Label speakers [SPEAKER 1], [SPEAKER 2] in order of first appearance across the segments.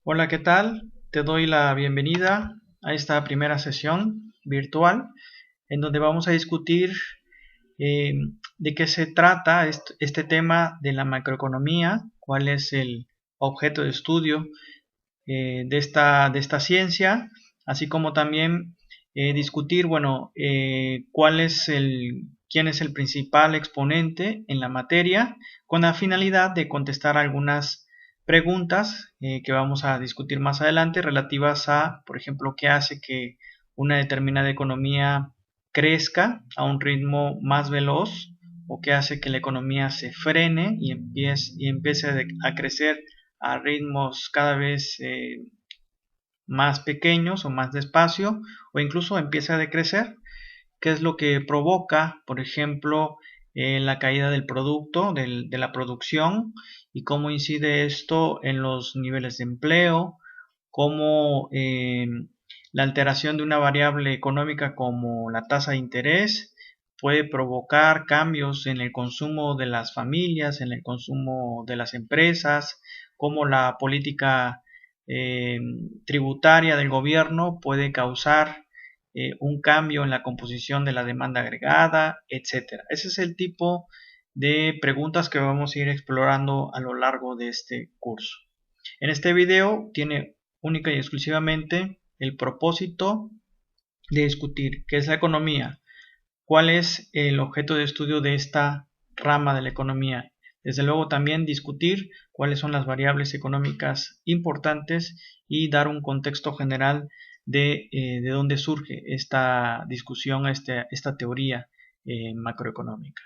[SPEAKER 1] Hola, ¿qué tal? Te doy la bienvenida a esta primera sesión virtual en donde vamos a discutir eh, de qué se trata este tema de la macroeconomía, cuál es el objeto de estudio de esta ciencia, así como también discutir, bueno, quién es el principal exponente en la materia, con la finalidad de contestar algunas preguntas que vamos a discutir más adelante relativas a, por ejemplo, qué hace que una determinada economía crezca a un ritmo más veloz o qué hace que la economía se frene y empiece a crecer a ritmos cada vez más pequeños o más despacio o incluso empieza a decrecer. ¿Qué es lo que provoca, por ejemplo, la caída del producto, de la producción y cómo incide esto en los niveles de empleo, cómo la alteración de una variable económica como la tasa de interés puede provocar cambios en el consumo de las familias, en el consumo de las empresas, cómo la política eh, tributaria del gobierno puede causar un cambio en la composición de la demanda agregada, etcétera. Ese es el tipo de preguntas que vamos a ir explorando a lo largo de este curso. En este video tiene única y exclusivamente el propósito de discutir qué es la economía, cuál es el objeto de estudio de esta rama de la economía. Desde luego también discutir cuáles son las variables económicas importantes y dar un contexto general de dónde surge esta discusión, esta teoría macroeconómica.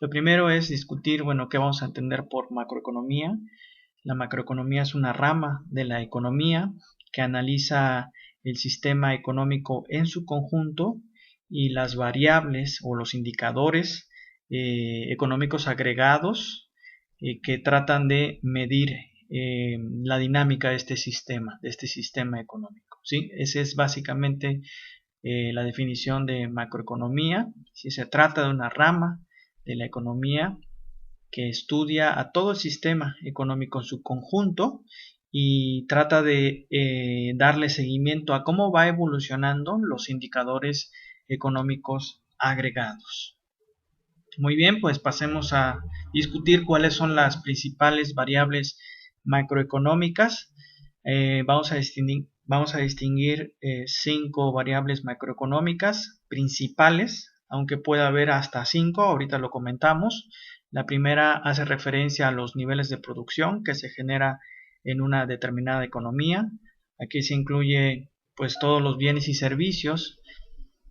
[SPEAKER 1] Lo primero es discutir, bueno, qué vamos a entender por macroeconomía. La macroeconomía es una rama de la economía que analiza el sistema económico en su conjunto y las variables o los indicadores económicos agregados que tratan de medir la dinámica de este sistema económico. ¿Sí? Esa es básicamente la definición de macroeconomía. Si se trata de una rama de la economía que estudia a todo el sistema económico en su conjunto y trata de darle seguimiento a cómo va evolucionando los indicadores económicos agregados. Muy bien, pues pasemos a discutir cuáles son las principales variables macroeconómicas. Vamos a distinguir 5 variables macroeconómicas principales, aunque pueda haber hasta 5, ahorita lo comentamos. La primera hace referencia a los niveles de producción que se genera en una determinada economía. Aquí se incluye pues todos los bienes y servicios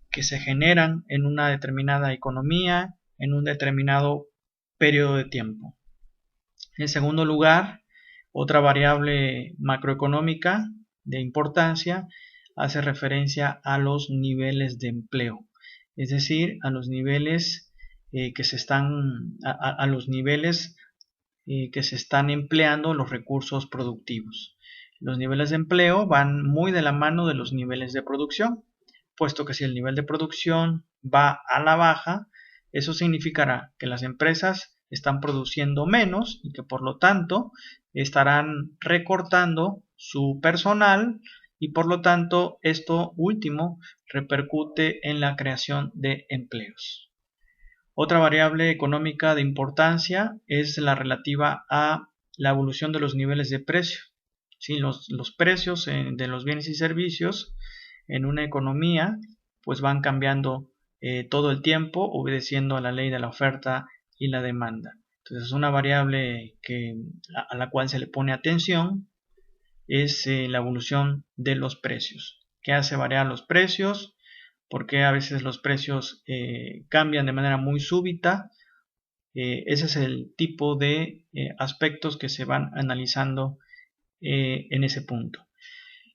[SPEAKER 1] que se generan en una determinada economía en un determinado periodo de tiempo. En segundo lugar, otra variable macroeconómica de importancia hace referencia a los niveles de empleo, es decir, a los niveles que se están a los niveles que se están empleando los recursos productivos. Los niveles de empleo van muy de la mano de los niveles de producción, puesto que si el nivel de producción va a la baja, eso significará que las empresas están produciendo menos y que por lo tanto estarán recortando su personal y por lo tanto esto último repercute en la creación de empleos. Otra variable económica de importancia es la relativa a la evolución de los niveles de precio. ¿Sí? Los precios de los bienes y servicios en una economía pues van cambiando todo el tiempo obedeciendo a la ley de la oferta y la demanda. Entonces una variable a la cual se le pone atención es la evolución de los precios. ¿Qué hace variar los precios? Porque a veces los precios cambian de manera muy súbita. Ese es el tipo de aspectos que se van analizando en ese punto.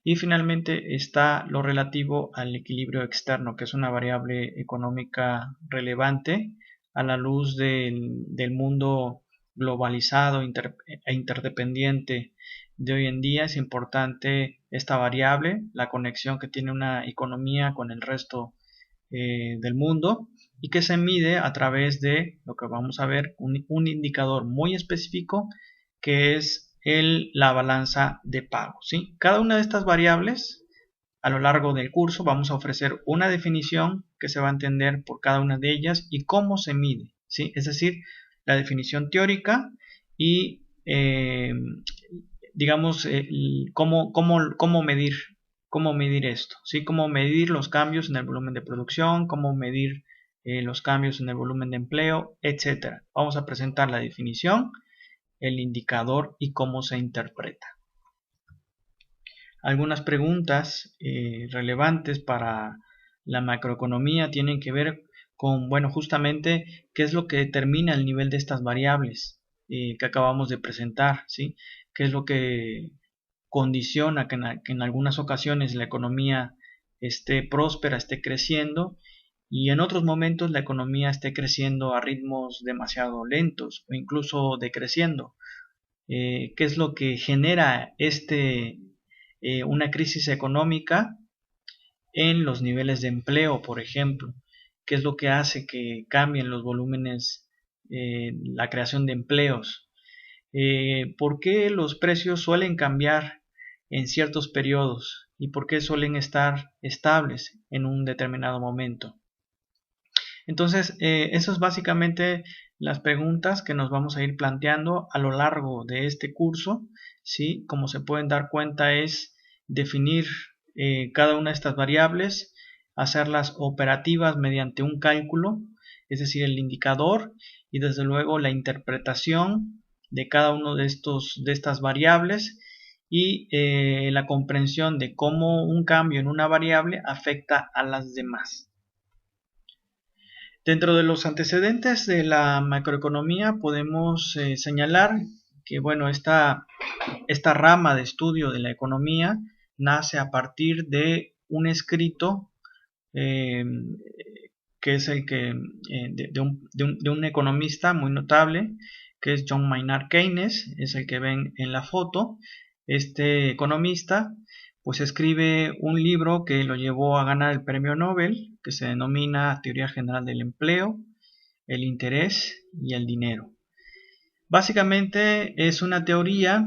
[SPEAKER 1] Y finalmente está lo relativo al equilibrio externo, que es una variable económica relevante a la luz del mundo globalizado e interdependiente de hoy en día. Es importante esta variable, la conexión que tiene una economía con el resto del mundo y que se mide a través de lo que vamos a ver, un indicador muy específico que es la balanza de pago, ¿sí? Cada una de estas variables, a lo largo del curso vamos a ofrecer una definición que se va a entender por cada una de ellas y cómo se mide, ¿sí? Es decir, la definición teórica y digamos cómo medir esto, ¿sí? Cómo medir los cambios en el volumen de producción, cómo medir los cambios en el volumen de empleo, etcétera. Vamos a presentar la definición, el indicador y cómo se interpreta. Algunas preguntas relevantes para la macroeconomía tienen que ver con, bueno, justamente qué es lo que determina el nivel de estas variables que acabamos de presentar, ¿sí? Qué es lo que condiciona que en algunas ocasiones la economía esté próspera, esté creciendo, y en otros momentos la economía esté creciendo a ritmos demasiado lentos o incluso decreciendo. ¿Qué es lo que genera una crisis económica en los niveles de empleo, por ejemplo? ¿Qué es lo que hace que cambien los volúmenes, la creación de empleos? ¿Por qué los precios suelen cambiar en ciertos periodos y por qué suelen estar estables en un determinado momento? Entonces, eso es básicamente las preguntas que nos vamos a ir planteando a lo largo de este curso, ¿sí? Como se pueden dar cuenta es definir cada una de estas variables, hacerlas operativas mediante un cálculo, es decir, el indicador, y desde luego la interpretación de cada uno de estas variables y la comprensión de cómo un cambio en una variable afecta a las demás. Dentro de los antecedentes de la macroeconomía podemos señalar que, bueno, esta rama de estudio de la economía nace a partir de un escrito que es el que de un economista muy notable, que es John Maynard Keynes, es el que ven en la foto. Este economista pues escribe un libro que lo llevó a ganar el premio Nobel, que se denomina Teoría General del Empleo, el Interés y el Dinero. Básicamente es una teoría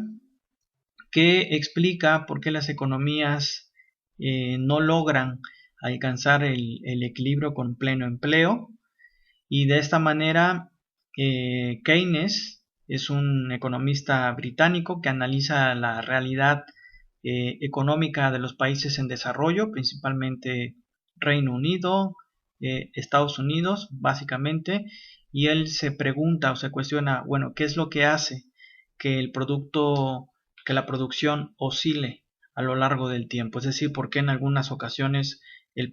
[SPEAKER 1] que explica por qué las economías no logran alcanzar el equilibrio con pleno empleo, y de esta manera Keynes es un economista británico que analiza la realidad económica de los países en desarrollo, principalmente Reino Unido, Estados Unidos, básicamente, y él se pregunta o se cuestiona, bueno, ¿qué es lo que hace que que la producción oscile a lo largo del tiempo? Es decir, ¿por qué en algunas ocasiones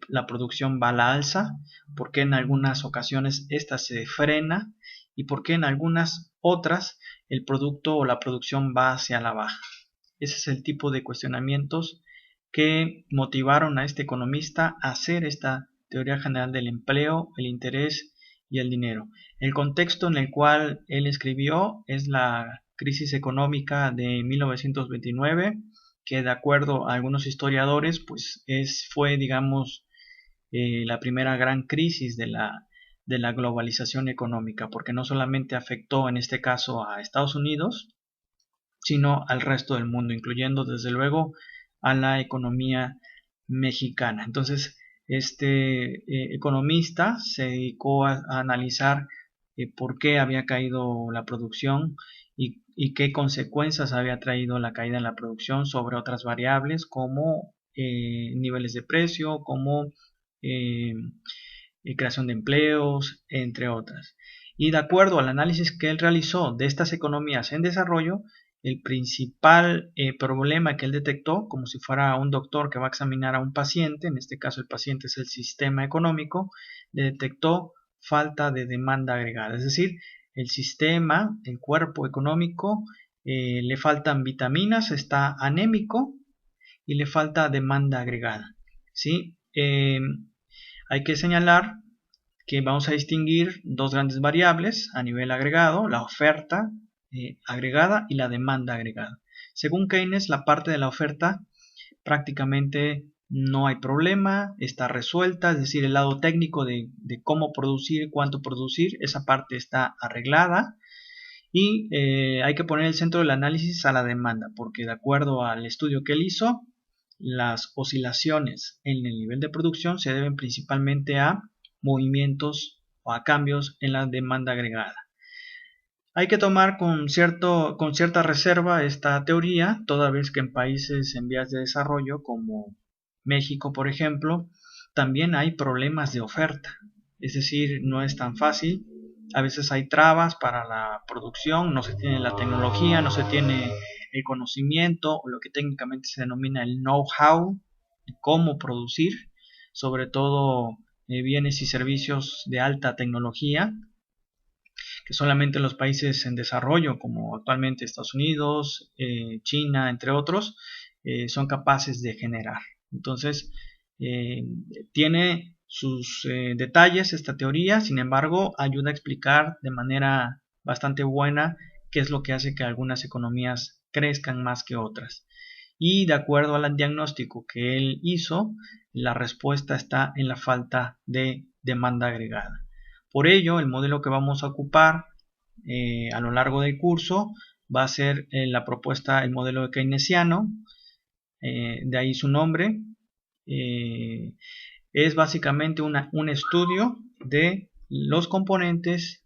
[SPEAKER 1] la producción va a la alza? ¿Por qué en algunas ocasiones esta se frena? ¿Y por qué en algunas otras el producto o la producción va hacia la baja? Ese es el tipo de cuestionamientos que motivaron a este economista a hacer esta teoría general del empleo, el interés y el dinero. El contexto en el cual él escribió es la crisis económica de 1929, que de acuerdo a algunos historiadores pues fue digamos la primera gran crisis de la globalización económica, porque no solamente afectó en este caso a Estados Unidos, sino al resto del mundo, incluyendo desde luego a la economía mexicana. Entonces, este economista se dedicó a analizar por qué había caído la producción y qué consecuencias había traído la caída en la producción sobre otras variables como niveles de precio, como creación de empleos, entre otras. Y de acuerdo al análisis que él realizó de estas economías en desarrollo, el principal problema que él detectó, como si fuera un doctor que va a examinar a un paciente, en este caso el paciente es el sistema económico, le detectó falta de demanda agregada. Es decir, el sistema, el cuerpo económico, le faltan vitaminas, está anémico y le falta demanda agregada. ¿Sí? Hay que señalar que vamos a distinguir dos grandes variables a nivel agregado, la oferta agregada y la demanda agregada. Según Keynes, la parte de la oferta prácticamente no hay problema, está resuelta, es decir, el lado técnico de cómo producir, cuánto producir, esa parte está arreglada. Y hay que poner el centro del análisis a la demanda, porque de acuerdo al estudio que él hizo, las oscilaciones en el nivel de producción se deben principalmente a movimientos o a cambios en la demanda agregada. Hay que tomar con cierta reserva esta teoría, toda vez que en países en vías de desarrollo como México, por ejemplo, también hay problemas de oferta. Es decir, no es tan fácil. A veces hay trabas para la producción, no se tiene la tecnología, no se tiene el conocimiento o lo que técnicamente se denomina el know-how de cómo producir, sobre todo bienes y servicios de alta tecnología que solamente los países en desarrollo, como actualmente Estados Unidos, China, entre otros, son capaces de generar. Entonces, eh, tiene sus detalles esta teoría, sin embargo, ayuda a explicar de manera bastante buena qué es lo que hace que algunas economías crezcan más que otras. Y de acuerdo al diagnóstico que él hizo, la respuesta está en la falta de demanda agregada. Por ello, el modelo que vamos a ocupar a lo largo del curso va a ser la propuesta, el modelo keynesiano, de ahí su nombre. Es básicamente un estudio de los componentes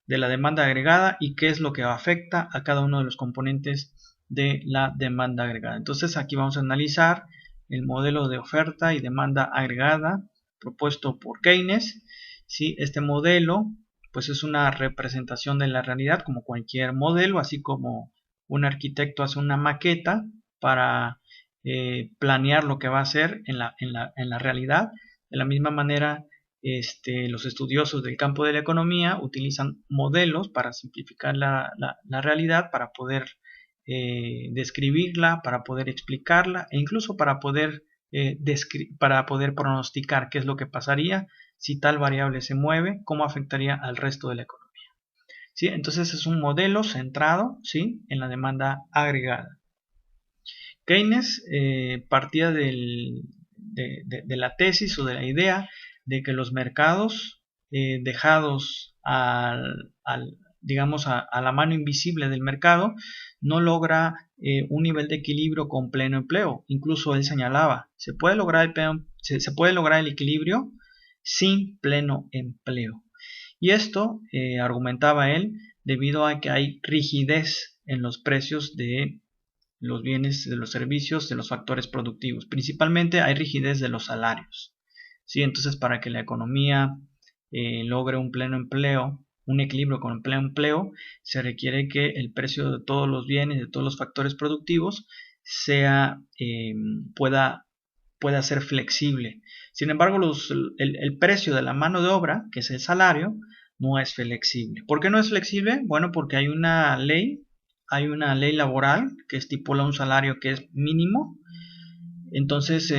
[SPEAKER 1] de la demanda agregada y qué es lo que afecta a cada uno de los componentes de la demanda agregada. Entonces aquí vamos a analizar el modelo de oferta y demanda agregada propuesto por Keynes. ¿Sí? Este modelo pues es una representación de la realidad como cualquier modelo, así como un arquitecto hace una maqueta para planear lo que va a hacer en la realidad. De la misma manera, los estudiosos del campo de la economía utilizan modelos para simplificar la realidad, para poder describirla, para poder explicarla e incluso para poder pronosticar qué es lo que pasaría si tal variable se mueve, cómo afectaría al resto de la economía. ¿Sí? Entonces es un modelo centrado, ¿sí?, en la demanda agregada. Keynes partía de la tesis o de la idea de que los mercados dejados digamos a la mano invisible del mercado no logra un nivel de equilibrio con pleno empleo. Incluso él señalaba, se puede lograr el equilibrio sin pleno empleo. Y esto, argumentaba él, debido a que hay rigidez en los precios de los bienes, de los servicios, de los factores productivos. Principalmente hay rigidez de los salarios. ¿Sí? Entonces, para que la economía logre un pleno empleo, un equilibrio con el pleno empleo, se requiere que el precio de todos los bienes, de todos los factores productivos, pueda ser flexible. Sin embargo, el precio de la mano de obra, que es el salario, no es flexible. ¿Por qué no es flexible? Bueno, porque hay una ley laboral que estipula un salario que es mínimo. Entonces,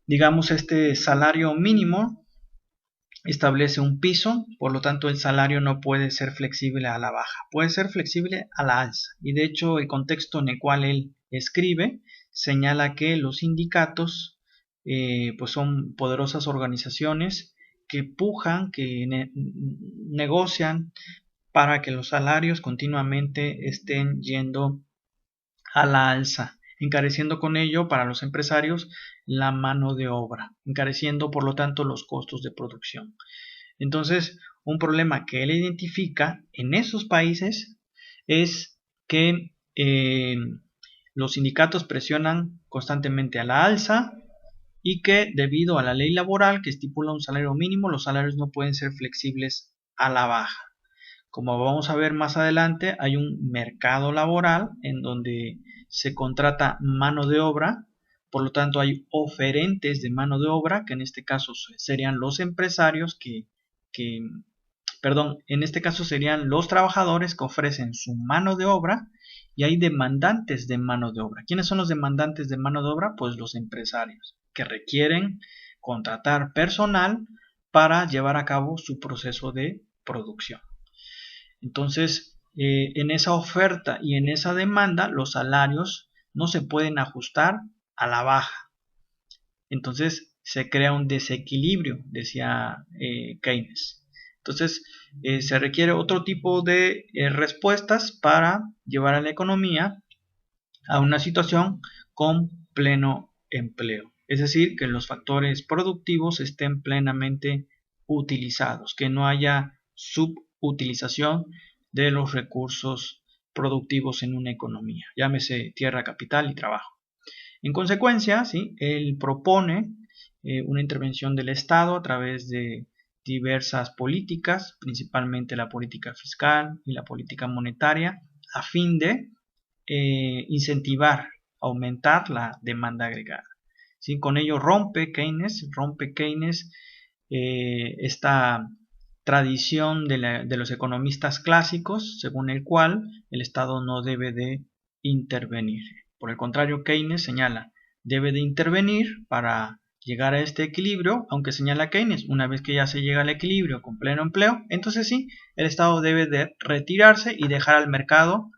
[SPEAKER 1] digamos, este salario mínimo establece un piso, por lo tanto el salario no puede ser flexible a la baja, puede ser flexible a la alza. Y de hecho el contexto en el cual él escribe señala que los sindicatos pues son poderosas organizaciones que pujan, que negocian para que los salarios continuamente estén yendo a la alza, encareciendo con ello para los empresarios la mano de obra, encareciendo por lo tanto los costos de producción. Entonces, un problema que él identifica en esos países es que los sindicatos presionan constantemente a la alza y que debido a la ley laboral que estipula un salario mínimo, los salarios no pueden ser flexibles a la baja. Como vamos a ver más adelante, hay un mercado laboral en donde se contrata mano de obra, por lo tanto hay oferentes de mano de obra, que en este caso serían los empresarios en este caso serían los trabajadores que ofrecen su mano de obra, y hay demandantes de mano de obra. ¿Quiénes son los demandantes de mano de obra? Pues los empresarios, que requieren contratar personal para llevar a cabo su proceso de producción. Entonces, en esa oferta y en esa demanda, los salarios no se pueden ajustar a la baja. Entonces, se crea un desequilibrio, decía Keynes. Entonces, se requiere otro tipo de respuestas para llevar a la economía a una situación con pleno empleo. Es decir, que los factores productivos estén plenamente utilizados, que no haya subutilización de los recursos productivos en una economía, llámese tierra, capital y trabajo. En consecuencia, ¿sí?, él propone una intervención del Estado a través de diversas políticas, principalmente la política fiscal y la política monetaria, a fin de incentivar, aumentar la demanda agregada. ¿Sí? Con ello rompe Keynes esta tradición de los economistas clásicos, según el cual el Estado no debe de intervenir. Por el contrario, Keynes señala, debe de intervenir para llegar a este equilibrio, aunque señala Keynes, una vez que ya se llega al equilibrio con pleno empleo, entonces sí, el Estado debe de retirarse y dejar al mercado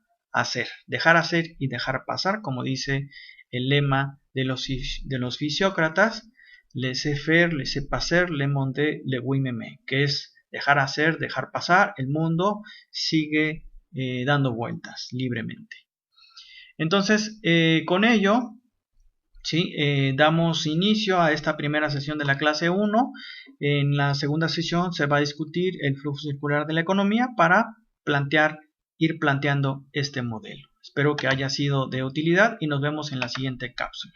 [SPEAKER 1] dejar hacer y dejar pasar, como dice el lema de los fisiócratas, laissez-faire, laissez-passer, le monde, le oui-me-me, que es dejar hacer, dejar pasar, el mundo sigue dando vueltas libremente. Entonces, con ello, ¿sí? Damos inicio a esta primera sesión de la clase 1. En la segunda sesión se va a discutir el flujo circular de la economía para ir planteando este modelo. Espero que haya sido de utilidad y nos vemos en la siguiente cápsula.